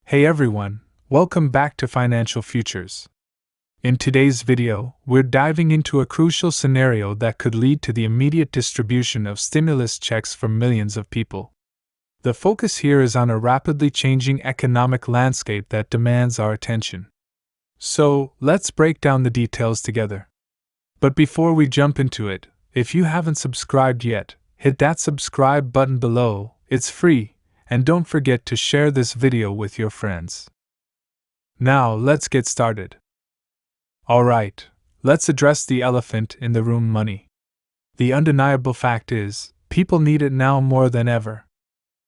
Hey everyone, welcome back to Financial Futures. In today's video, we're diving into a crucial scenario that could lead to the immediate distribution of stimulus checks for millions of people. The focus here is on a rapidly changing economic landscape that demands our attention. So, let's break down the details together. But before we jump into it, if you haven't subscribed yet, hit that subscribe button below, it's free, and don't forget to share this video with your friends. Now, let's get started. Alright, let's address the elephant in the room: money. The undeniable fact is, people need it now more than ever.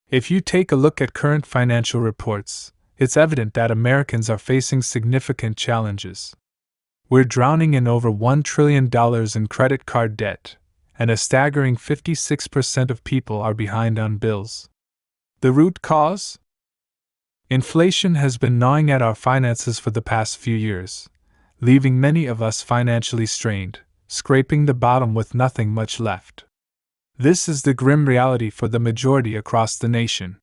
If you take a look at current financial reports, it's evident that Americans are facing significant challenges. We're drowning in over $1 trillion in credit card debt, and a staggering 56% of people are behind on bills. The root cause? Inflation has been gnawing at our finances for the past few years, leaving many of us financially strained, scraping the bottom with nothing much left. This is the grim reality for the majority across the nation.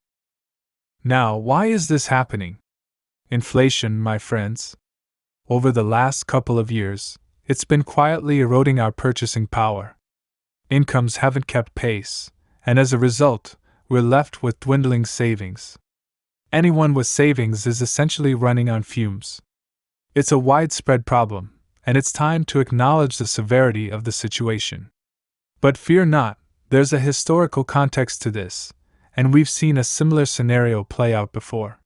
Now, why is this happening? Inflation, my friends. Over the last couple of years, it's been quietly eroding our purchasing power. Incomes haven't kept pace, and as a result, we're left with dwindling savings. Anyone with savings is essentially running on fumes. It's a widespread problem, and it's time to acknowledge the severity of the situation. But fear not, there's a historical context to this, and we've seen a similar scenario play out before.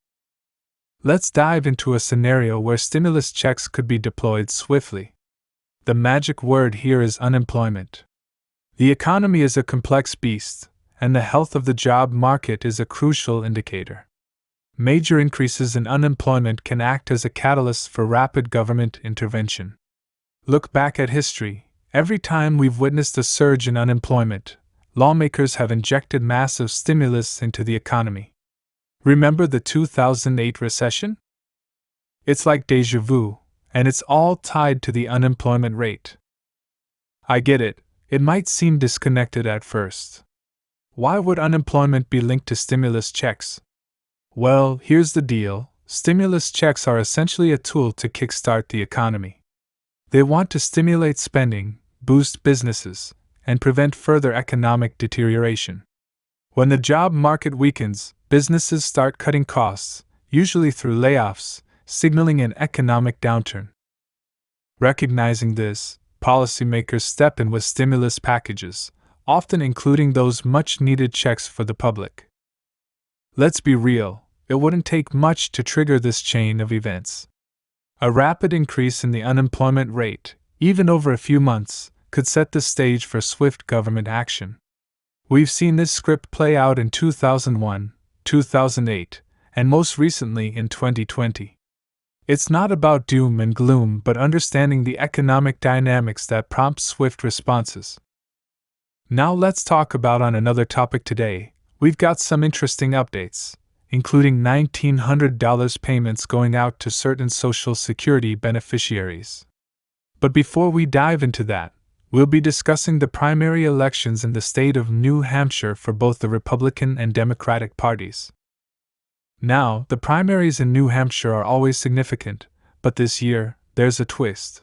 Let's dive into a scenario where stimulus checks could be deployed swiftly. The magic word here is unemployment. The economy is a complex beast, and the health of the job market is a crucial indicator. Major increases in unemployment can act as a catalyst for rapid government intervention. Look back at history. Every time we've witnessed a surge in unemployment, lawmakers have injected massive stimulus into the economy. Remember the 2008 recession? It's like déjà vu, and it's all tied to the unemployment rate. I get it, it might seem disconnected at first. Why would unemployment be linked to stimulus checks? Well, here's the deal: stimulus checks are essentially a tool to kickstart the economy. They want to stimulate spending, boost businesses, and prevent further economic deterioration. When the job market weakens, businesses start cutting costs, usually through layoffs, signaling an economic downturn. Recognizing this, policymakers step in with stimulus packages, often including those much-needed checks for the public. Let's be real, it wouldn't take much to trigger this chain of events. A rapid increase in the unemployment rate, even over a few months, could set the stage for swift government action. We've seen this script play out in 2001, 2008, and most recently in 2020. It's not about doom and gloom, but understanding the economic dynamics that prompt swift responses. Now let's talk about another topic today. We've got some interesting updates, including $1,900 payments going out to certain Social Security beneficiaries. But before we dive into that, we'll be discussing the primary elections in the state of New Hampshire for both the Republican and Democratic parties. Now, the primaries in New Hampshire are always significant, but this year, there's a twist.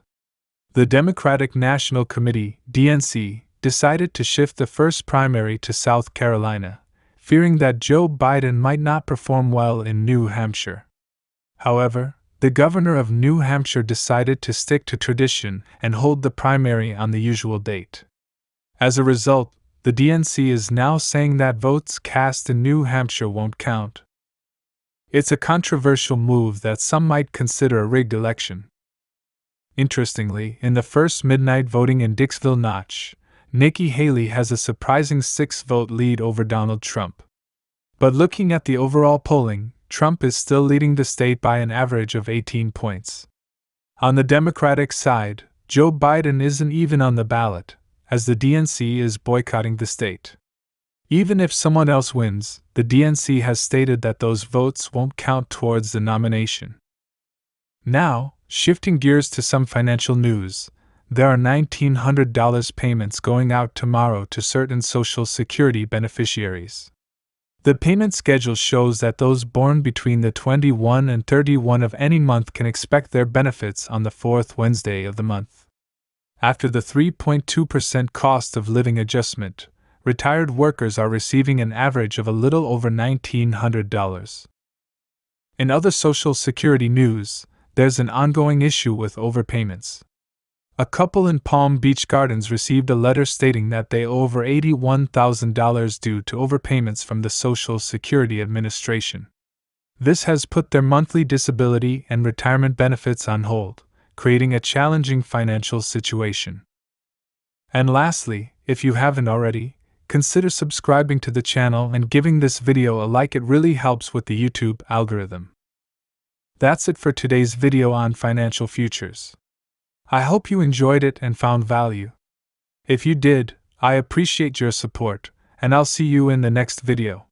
The Democratic National Committee, DNC, decided to shift the first primary to South Carolina, fearing that Joe Biden might not perform well in New Hampshire. However, the governor of New Hampshire decided to stick to tradition and hold the primary on the usual date. As a result, the DNC is now saying that votes cast in New Hampshire won't count. It's a controversial move that some might consider a rigged election. Interestingly, in the first midnight voting in Dixville Notch, Nikki Haley has a surprising 6-vote lead over Donald Trump. But looking at the overall polling, Trump is still leading the state by an average of 18 points. On the Democratic side, Joe Biden isn't even on the ballot, as the DNC is boycotting the state. Even if someone else wins, the DNC has stated that those votes won't count towards the nomination. Now, shifting gears to some financial news, there are $1,900 payments going out tomorrow to certain Social Security beneficiaries. The payment schedule shows that those born between the 21 and 31 of any month can expect their benefits on the fourth Wednesday of the month. After the 3.2% cost of living adjustment, retired workers are receiving an average of a little over $1,900. In other Social Security news, there's an ongoing issue with overpayments. A couple in Palm Beach Gardens received a letter stating that they owe over $81,000 due to overpayments from the Social Security Administration. This has put their monthly disability and retirement benefits on hold, creating a challenging financial situation. And lastly, if you haven't already, consider subscribing to the channel and giving this video a like. It really helps with the YouTube algorithm. That's it for today's video on financial futures. I hope you enjoyed it and found value. If you did, I appreciate your support, and I'll see you in the next video.